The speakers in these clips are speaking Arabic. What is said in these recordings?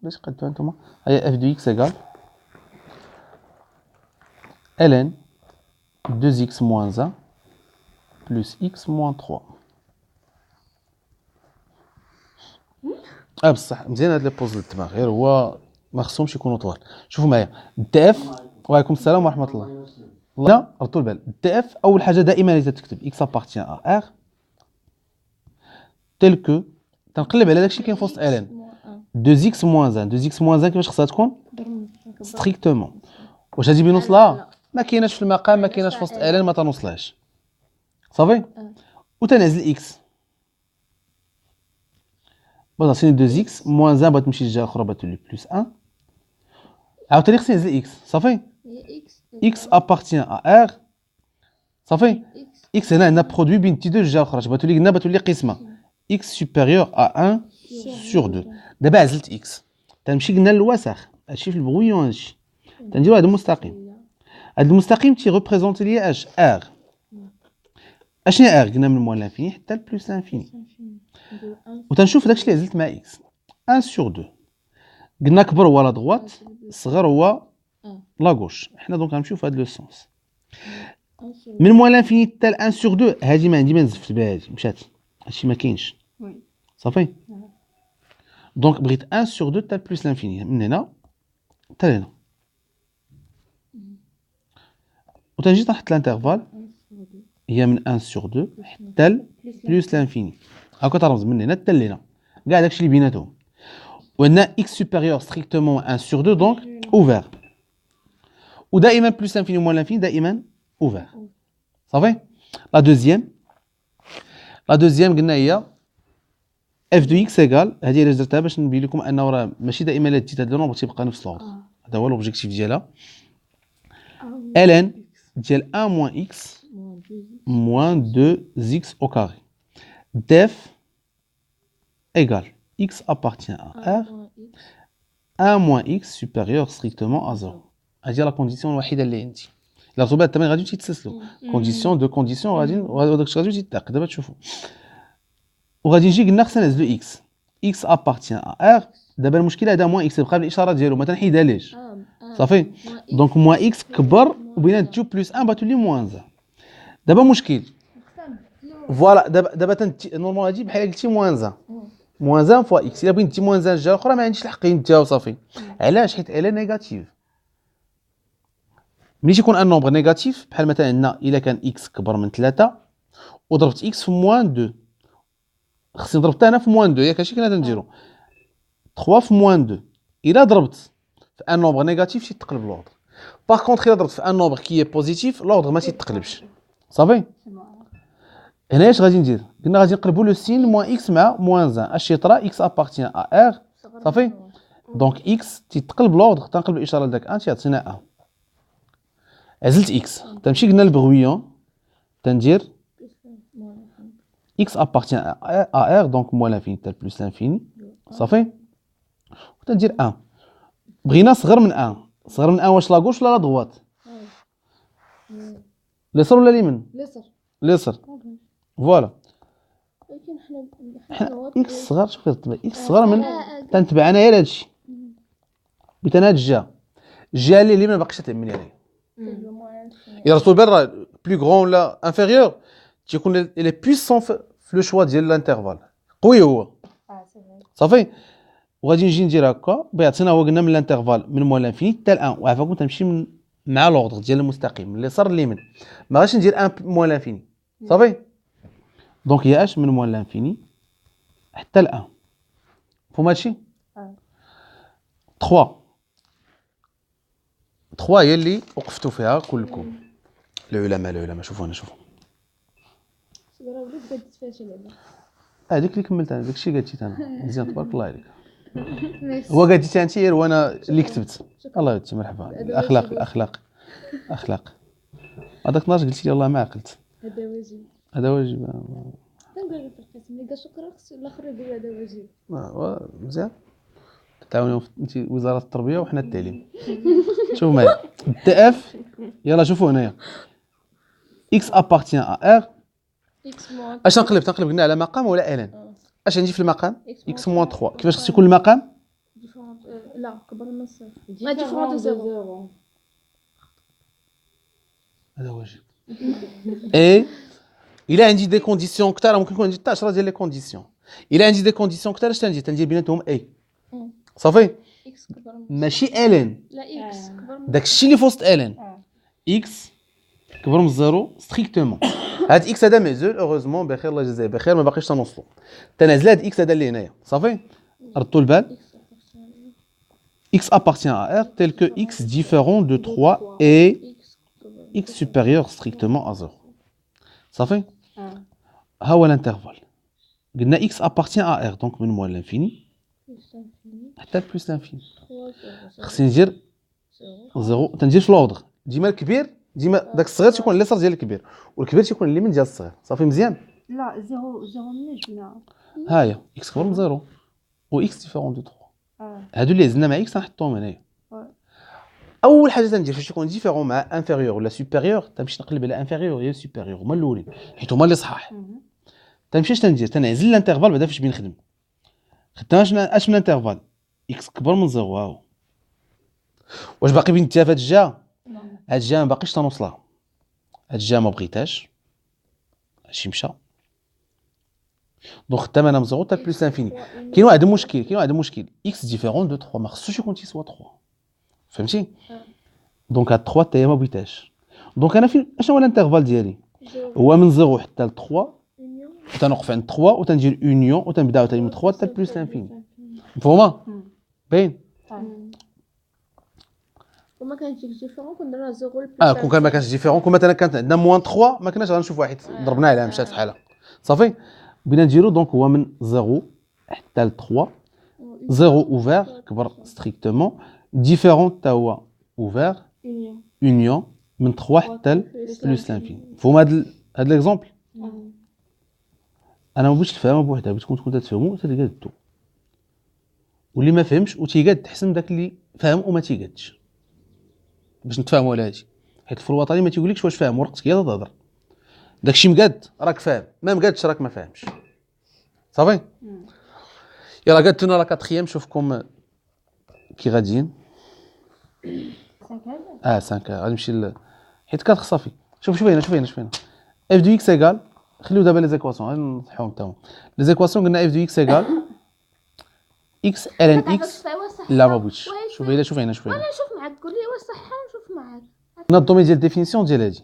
باش قدوها نتوما هي اف دو اكس ايكال ln 2x moins 1 plus x moins 3. بصح مزيان هاد لي بوز للدماغ، غير هو ما خصهمش يكونوا طوال. شوفوا معايا دي اف. وعليكم السلام ورحمه الله. لا ردوا البال. دي اف اول حاجه دائما اذا تكتب اكس ابارتيان ا ار تيل كو تنقلب على داكشي كاين في وسط الين 2x moins 1. 2x moins 1 كيفاش خصها تكون ستريكتومون. واش هادي بنوصلها؟ ما كايناش في المقام، ما كايناش في وسط الين، ما تنوصلهاش صافي. وتنعزل اكس بغا عطيني 2x moins 1 بغات تمشي للجهه الاخرى بغات تولي بلس 1. عاوتاني خصني نعزل اكس صافي. اكس ابارتيان ا ار صافي. اكس هنا عندنا برودوي بين تي دو الجهه الاخرى بغات تولي قلنا بغات تولي قسمه اكس سوبيريور ا 1 سور 2. دابا عزلت اكس تنمشي قلنا للوسخ هادشي في البغويون هادشي تنديرو هذا المستقيم. هذا المستقيم تي ريبريزونتي لي اش ار. اشنو ار؟ قلنا من موان لانفيني حتى لبلوس لانفيني. وتنشوف داكشي اللي عزلت مع اكس 1 سور 2. قلنا كبر هو لا دغوات صغر هو لا غوش. حنا دونك غنمشيو في هذا لو سونس من موان لانفيني حتى 1 سور 2. هادي ما عندي ما نزفت بها، هادي مشات هادشي ما كاينش صافي. دونك بغيت 1 سور 2 حتى بلوس لانفيني من هنا حتى هنا. وتنجي تنحط الانترفال هي من 1 سور 2 حتى بلوس لانفيني. هاكا ترمز من هنا حتى لهنا كاع داكشي اللي بيناتهم. وعندنا اكس سوبيريور ستريكتومون 1 سور 2 دونك اوفير. ودائما بلوس لانفيني موان لانفيني دائما اوفير صافي. لا دوزيام قلنا هي اف دو اكس ايكال. هذه اللي درتها باش نبين لكم انه راه ماشي دائما الا ديت هاد النومبر تيبقى نفس لوردر. هذا هو لوبجيكتيف ديالها. ln ديال 1 موان اكس موان 2 زيكس او كاري ديف ايكال اكس ابارتيان ا ار 1 موان اكس سوبيريور ستريكتومون ا 0. هذه لا كونديسيون الوحيده اللي عندي. الا رسموا التمرين غادي تيتسلسلوا كونديسيون دو كونديسيون غادي غادي تيتاق. دابا تشوفوا وغادي نجي قلنا خصنا نعزلو اكس. اكس ابارتيان ا ار. دابا المشكل هذا موان اكس بقى بالاشاره ديالو ما تنحيدها ليش صافي. دونك موان اكس كبر وبينات 2 بلس 1 غتولي موان 1. دابا مشكل فوالا. دابا نورمال هادي بحال قلتي موان 1 موان 1 فوا اكس. الا بغيت ندي موان 1 الجهه الاخرى ما عنديش الحق نديها وصافي. علاش؟ حيت الا نيجاتيف. ملي تيكون ان نومبر نيجاتيف بحال مثلا عندنا الا كان اكس كبر من 3 وضربت اكس في موان 2 خصني نضرب حتى انا في موان 2 ياك هادشي كنا تنديرو 3 في موان 2. الا ضربت في ان نومبر نيجاتيف تيتقلب لوردر. باغ كونطخ الا ضربت في ان نومبر كي بوزيتيف لوردر ما تيتقلبش صافي. هنا اش غادي ندير؟ قلنا غادي نقلبوا لو سين موان اكس مع موان 1. اش يطرا اكس ابارتيان ا ار صافي. دونك اكس تيتقلب لوردر تنقلب الاشاره لذاك 1 تيعطينا 1. عزلت اكس تنمشي قلنا البغويون تندير x appartient à r donc moins l'infini tel plus l'infini صافي. وتندير 1. بغينا صغر من 1. صغر من 1 واش لا غوش ولا لا دغوات؟ اليسار ولا اليمين؟ اليسار فوالا. ولكن حنا اكس صغر. شوف كتبع اكس صغر من تنتبع انايا لهذا الشيء بيت انا هاد الجهه اللي ما باقيش تعمل عليه. الا رسول بال راه بلو غرون ولا انفيريور تيكون لي بويسون في لو شوا ديال الانترفال قوي هو صافي. وغادي نجي ندير هكا بيعطينا هو قلنا من الانترفال من موان لانفيني حتى ل1. وعافاكم تنمشي مع لوردر ديال المستقيم من اليسار لليمين ما غاديش ندير 1 موان لانفيني صافي. دونك هي اش من موان لانفيني حتى ل1 فهمتوا هادشي. 3 هي اللي وقفتوا فيها كلكم العلماء. شوفوا هنا شوفوا هذيك اللي كملت انا داكشي قالتي انا مزيان تبارك الله عليك. هو قالتي انت غير وانا اللي كتبت. الله يبارك مرحبا. الاخلاق هذاك النهار قلتي لي الله ما عقلت. هذا واجب تنقول في القسم اللي قال شكرا خص الاخر يقول هذا واجب. مزيان تعاونوا انت وزاره التربيه وحنا التعليم. شوفوا معايا دي اف. يلا شوفوا هنايا اكس ابارتيان ا ار. اش نقلب قلنا على مقام ولا الان؟ اش عندي في المقام اكس موان 3. كيفاش خص يكون المقام لا كبر من الصفر. لا ديفيرون دو زيرو. هذا واجب. اي الا عندي دي كونديسيون كثار ممكن يكون عندي حتى 10 ديال لي كونديسيون. الا عندي دي كونديسيون كثار اش تندير بيناتهم اي صافي اكس كبر من ماشي الين لا اكس كبر من داكشي اللي في وسط الين اكس كبر من الزيرو ستريكتومون. هاد اكس هذا مازال اوغوزمون بخير الله يجزيه بخير ما باقيش تنوصلوا تنازل هاد اكس هذا اللي هنايا صافي ردوا البال x appartient à R tel que x différent de 3 et x supérieur strictement à 0. Ça fait ها هو الانترفال قلنا x appartient à R donc من موال l'infini حتى بلس l'infini خصني ندير 0 تندير في لوردر ديما الكبير ديما داك الصغير تيكون اليسار ديال الكبير والكبير تيكون اليمين ديال الصغير صافي مزيان لا زيرو مناش هنا ها هي x كبر من 0 و x différent de 3 هادو اللي هزنا مع x نحطوهم هنايا اول حاجه تندير فاش يكون ديفيرون مع انفيريور ولا سوبيريور تمشي نقلب على انفيريور يا سوبيريور هما الاولين حيت هما اللي صحاح تمشي اش تندير تنعزل الانترفال بعدا فاش بنخدم خدام اش من انترفال اكس كبر من 0 ها هو واش باقي بين هاد الجهه هاد الجهه ما باقيش تنوصلها هاد الجهه ما بغيتهاش هادشي مشى دونك خدام انا من 0 حتى بلس انفيني كاين واحد المشكل اكس ديفيرون دو 3 ما خصوش يكون تي سوا 3 فهمتي دونك هاد 3 حتى هي ما بغيتهاش دونك انا فين اشنو هو الانترفال ديالي هو من 0 حتى ل 3 تنوقف عند 3 وتندير اونيون وتنبدا عاوتاني من 3 حتى بلس انفيني مفهومه باين وما كانش ديفيرون كنا درنا 0 بلس كون كان ما كانش ديفيرون كون مثلا كانت عندنا موان 3 ما كناش غنشوف واحد ضربنا عليها مشات بحالها صافي بغينا نديرو دونك هو من 0 حتى ل 3 0 اوفير كبر ستريكتومون ديفيرون حتى هو اوفير اونيون من 3 حتى بلس لانفيني مفهوم هاد ليكزومبل انا ما بغيتش تفهمها بوحدها بغيتكم تكونوا تفهموا تيقادوا واللي ما فهمش وتيقاد حسن داك اللي فهم وما تيقادش باش نتفاهموا على هادشي حيت في الوطني ما تيقولكش واش فاهم ورقتك هي تهضر داكشي مقاد راك فاهم ما مقادش راك ما فاهمش صافي يلا قادتونا لا كاتريام نشوفكم كي غاديين 5 غادي نمشي حيت كات صافي شوف هنا اف دو اكس ايغال خليو دابا لي زيكواسيون غادي نصحوهم حتى هما لي زيكواسيون قلنا اف دو اكس ايغال اكس ال ان اكس لا ما بغيتش شوف هنا انا نشوف معاك قول لي واش صح ونشوف معاك هنا الدومين ديال الديفينيسيون ديال هادي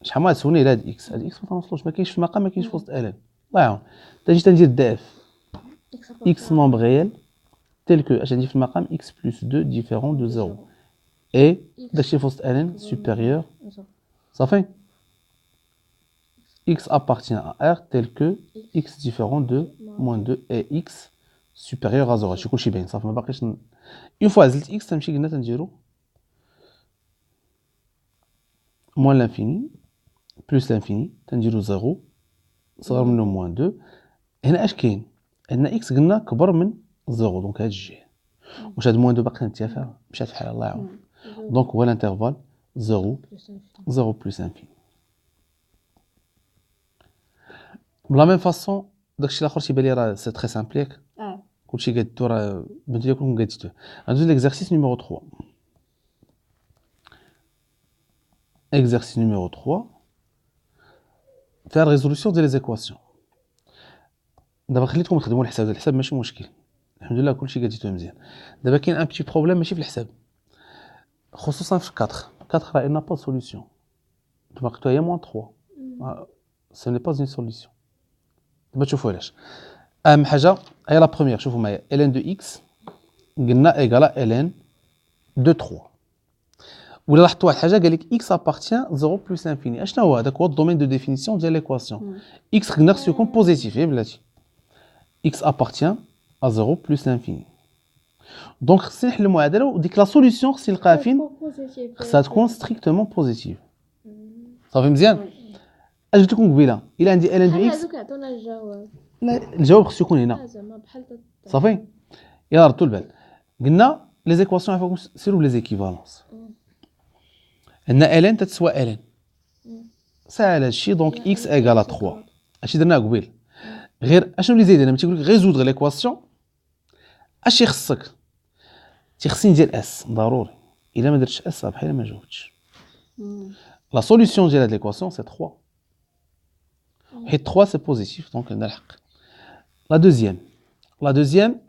شحال ما تسولني على هاد اكس ما تنوصلوش ما كاينش في المقام ما كاينش في وسط ال ان الله يعاون تجي تندير دي اف اكس نومبر ريال tel que اش عندي في المقام x plus 2 différent de 0 et داكشي في وسط n supérieur صافي x appartient à r tel que x différent de moins 2 et x supérieur à 0 هادشي كلشي باين صافي ما باقيش اون فوا زلت x تمشي قلنا تنديرو moins l'infini plus l'infini تنديرو 0 صغر منه moins 2 هنا اش كاين عندنا x قلنا كبر من 0 دونك هاد الجهه واش هاد موان دو باقي نتيافا مشات بحال الله يعاون دونك هو الانترفال 0 بلس انفيني بلا ميم فاصون داكشي الاخر تيبان لي راه سي تري سامبل ياك كلشي قادتو راه بنتو لكم قادتوه غندوز ليكزارسيس نيميرو 3 exercice numéro 3 faire la résolution des équations دابا خليتكم تخدموا الحساب ديال الحساب ماشي مشكل الحمد لله كلشي قاديتو مزيان دابا كاين ان بيتي بروبليم ماشي في الحساب خصوصا في 4 راه ان با سوليوشن تبقيتو هي موان 3 سو ني با اون سوليوشن دابا تشوفوا علاش اهم حاجه هي لا بروميير شوفوا معايا ln دو اكس قلنا ايغالا ln دو 3 ولا لاحظتوا واحد الحاجه قال لك x appartient 0 plus infini اشنا هو هذاك هو الدومين دو ديفينيسيون ديال ليكواسيون x خصنا خصو يكون بوزيتيف يا بلاتي x appartient à 0 plus l'infini دونك خصني نحل المعادله وديك لا سوليوشن خصني نلقاها فين خصها تكون ستريكتومون بوزيتيف صافي مزيان اش قلت لكم قبيله الا عندي ln دو x هذوك عطونا الجواب لا الجواب خصو يكون هنا زعما بحال صافي يلا ردوا البال قلنا لي زيكواسيون عفاكم سيروا لي زيكيفالونس عندنا ln تتسوى ln ساهل هادشي دونك x ايغال 3 هادشي درناه قبيل غير اشنو اللي زايد انا تيقول لك غير زود ليكواسيون اش خصك تيخصني ندير اس ضروري الا ما درتش اس بحال ما جاوبتش لا سوليوشن ديال هاد ليكواسيون سي 3 حيت 3 سي بوزيتيف دونك عندنا الحق لا دوزيام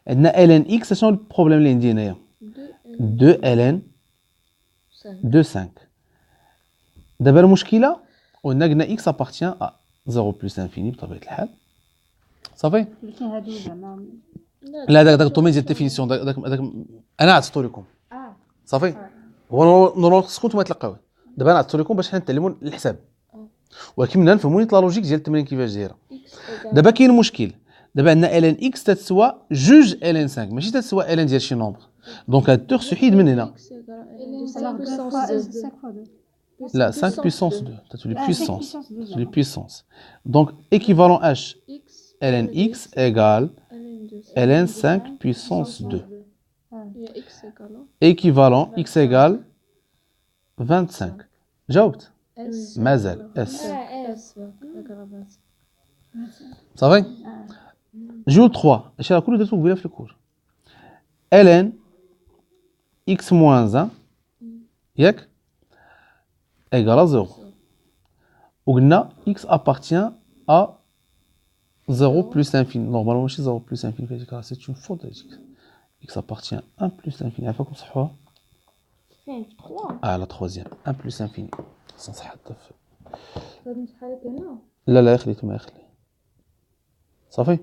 عندنا ln x شنو البروبليم اللي عندي هنايا 2 ln 2 5 دابا المشكله قلنا x appartient à 0 plus infini بطبيعه الحال صافي ولكن هادو زعما لا داك الدومين ديال الديفينيسيون داك انا عطيتو لكم صافي هو نورمال خصكم نتوما تلقاوه دابا انا عطيتو لكم باش حنا نتعلموا الحساب ولكن من هنا نفهموا لا لوجيك ديال التمرين كيفاش دايره دابا كاين مشكل دابا عندنا ln x تتسوى جوج ln 5 ماشي تتسوى ln ديال شي نومبر دونك هاد التور سحيد من هنا لا 5 puissance 2 تتولي puissance donc équivalent h ln x égale ln 5 puissance 2 équivalent x égale 25 جاوبت مازال اس صافي جول 3 اش راه كله درتو قبيله في الكور ln x moins 1 ياك égale à 0 وقلنا x appartient à 0 plus l'infini normalement ماشي 0 plus l'infini في هذيك راه سي اون فوت هذيك x appartient à 1 plus l'infini عافاكم صحوها فين 3 لا troisième 1 plus l'infini صح حتى غادي نشحال هنا لا خليت ما يخلي صافي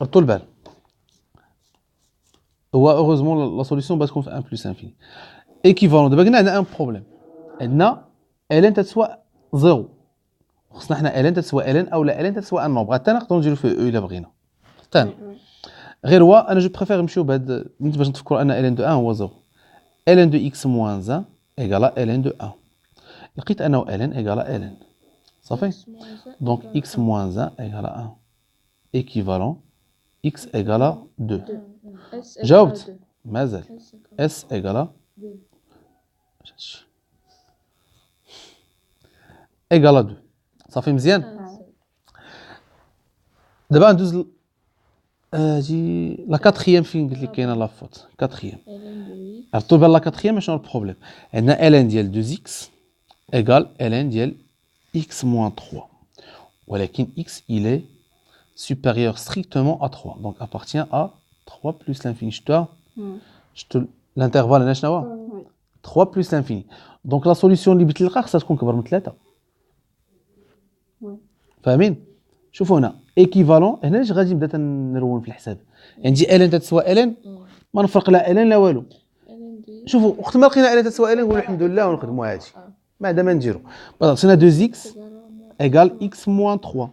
ردوا البال هو اوغوزمون لا سوليسيون باش تكون في 1 بلس انفيني ايكيفالون دابا قلنا عندنا ان بروبليم عندنا الين تتسوى 0 خصنا حنا الين تتسوى الين او لا الين تتسوى ان نومبر حتى نقدروا نديرو فيه او الا بغينا حتى غير هو انا جو بريفير نمشيو بهاد باش نتفكروا ان الين دو 1 هو 0 الين دو اكس موان 1 ايغالا الين دو 1 لقيت انه الين ايغالا الين صافي دونك x moins 1 égale à 1 équivalent x égale à 2 جاوبت مازال s égale à égale à 2 صافي مزيان دابا ندوز هادي لا كاتريام فين قلت لك كاينه لا فوت كاتريام عرفتوا بان لا كاتريام شنو البروبليم عندنا ln ديال 2x égale ln ديال x moins 3 ولكن x il est supérieur strictement à 3 donc appartient à 3 plus l'infini l'intervalle هنا شنو هو 3 plus l'infini donc la solution اللي بتلقى خصها تكون كبر من 3 فاهمين شوفوا هنا équivalent هنا اش غادي نبدا نرون في الحساب عندي ln تساوي ln ما نفرق لا ln لا والو شوفوا وقت ما لقينا ln تساوي ln نقولوا الحمد لله ونخدموا عادي ما عندنا ما نديرو عطينا 2x égale x moins 3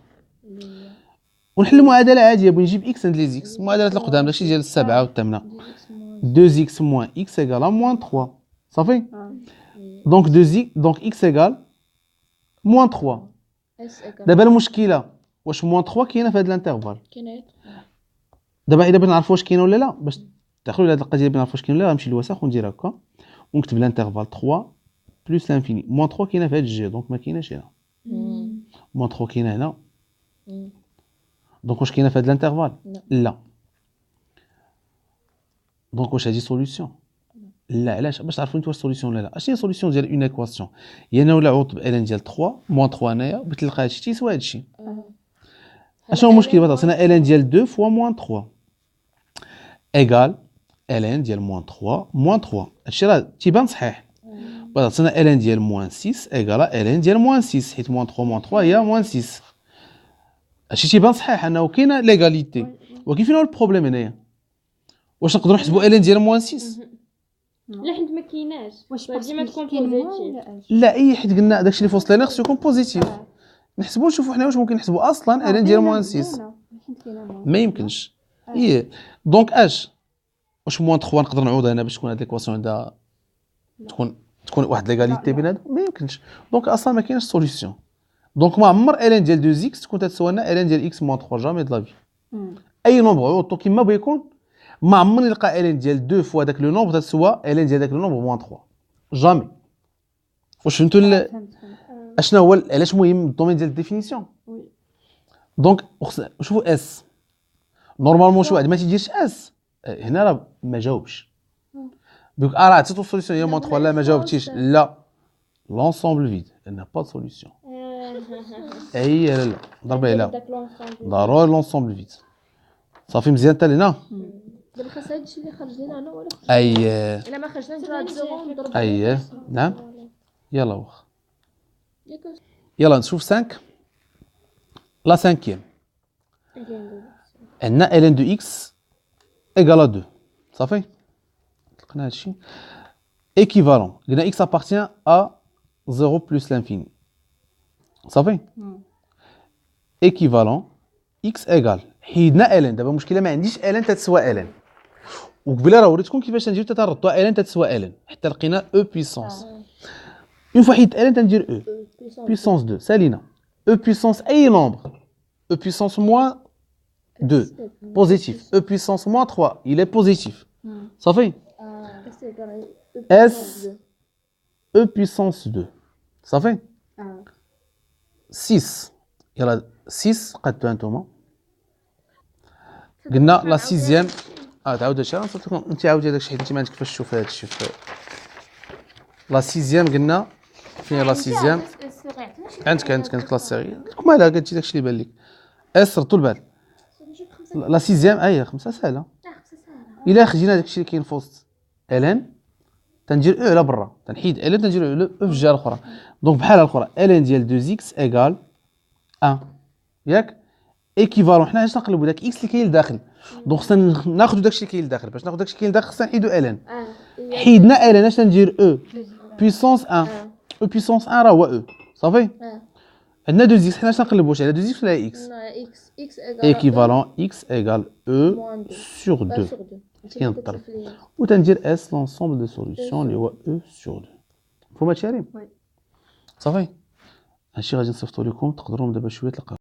ونحل معادله عاديه بغي نجيب x عند لي زيكس معادلات القدام داكشي ديال السبعه والثامنه 2x moins x égale à moins 3 صافي دونك 2x دونك x égale moins 3 دابا المشكله واش moins 3 كاينه في هذا الانترفال كاينه دابا الا بغيت نعرف واش كاينه ولا لا باش تدخلوا لهاد القضيه بغيت نعرف واش كاينه ولا لا غنمشي للوسخ وندير هكا ونكتب الانترفال 3 plus l'infini moins 3 كاينه في هاد الجهه دونك ما كايناش هنا moins 3 كاينه هنا دونك واش كاينه في هاد الانترفال لا دونك واش هادي سوليوشن لا علاش باش تعرفوا نتوما واش سوليوشن ولا لا اش هي سوليوشن ديال اون ايكواسيون هي انا ولا عوض بان ديال 3 moins 3 هنايا بتلقى هادشي تيسوى هادشي اشنو هو المشكل بدا عطينا ln ديال 2 fois moins 3 égal ln ديال moins 3 moins 3 هادشي راه تيبان صحيح بدا عطينا ln ديال moins 6 égal ln ديال moins 6 حيت moins 3 moins 3 هي moins 6 هادشي تيبان صحيح انه كاينه ليغاليتي ولكن فين هو البروبليم هنايا واش نقدروا نحسبوا ln ديال moins 6 لا حيت ما كايناش واش ديما تكون كاين بوزيتيف لا اي حيت قلنا داكشي اللي في وسط لنا خصو يكون بوزيتيف نحسبوا نشوفوا حنا واش ممكن نحسبوا اصلا ln ديال moins 6 ما يمكنش ايه دونك اش واش moins 3 نقدر نعوض هنا باش تكون هاد ليكواسيون عندها تكون واحد ليغاليتي بين هادو ما يمكنش دونك اصلا ما كاينش سوليوشن دونك ما عمر ln ديال 2 x تكون تساوي لنا ln ديال x moins 3 جامي د لا في اي نومبر عوضتو كيما بغا يكون ما عمر نلقى ln ديال 2 فوا داك لو نومبر تساوي ln ديال داك لو نومبر moins 3 جامي واش فهمتوا اشنا هو علاش مهم الدومين ديال الديفينيسيون دونك شوفوا اس نورمالمون شي واحد ما تيديرش اس هنا راه ما جاوبش دوك راه عطيتو سوليسيون هي موان 3 لا ما جاوبتيش لا لونسومبل فيد n'a pas de solution اي لا ضربي لا داك لونسومبل ضروري لونسومبل فيد صافي مزيان حتى لهنا دابا خاص هادشي اللي خرج لينا انا ولا اي الا ما خرجنا نديرو هاد الزيرو ونضرب اي نعم يلا واخا ياك يلا نشوف 5 لا سانكيام عندنا ln دو x égale à 2 صافي لقينا هادشي équivalent قلنا x appartient à 0 plus l'infini صافي équivalent x égale حيدنا ln دابا المشكله ما عنديش ln تتسوى ln وقبيله راه وريتكم كيفاش نديرو تتردوا ln تتسوى ln حتى لقينا e puissance اون فوا حيدت ln تندير e puissance 2 سالينا e puissance اي nombre e puissance moins 2 positif e puissance moins 3 il est positif صافي S e puissance 2 صافي 6 يلا 6 قدتوها نتوما قلنا لا سيزيام تعاود هادشي نصيفط لكم انت عاودي داكشي حيت انت ما عندك كيفاش تشوف هادشي في لا سيزيام قلنا فين لا سيزيام عندك لا سيغي كما لا قلتي داكشي اللي بان لك اس ردوا البال لا سيزيام هي 5 سهله الا خدينا داكشي اللي كاين في وسط الان تندير او على برا تنحيد الان تندير او في الجهه الاخرى دونك بحال الاخرى الان ديال 2 اكس ايكال 1 ياك ايكيفالون حنا علاش نقلبوا داك اكس اللي كاين لداخل دونك خصنا ناخذوا داكشي اللي كاين لداخل باش ناخذ داكشي اللي كاين لداخل خصنا نحيدوا الان حيدنا الان اش ندير او بويسونس 1 او بويسونس 1 راه هو او صافي عندنا 2 اكس حنا اش نقلبوا واش على 2 اكس ولا اكس اكس ايكيفالون اكس ايكال او سور 2 كاين الضرب وتندير اس لونسومبل دو سوليوشن اللي هو او سور 2 مفهوم هادشي ريم صافي هادشي غادي نصيفطو لكم تقدروا دابا شويه تلقاو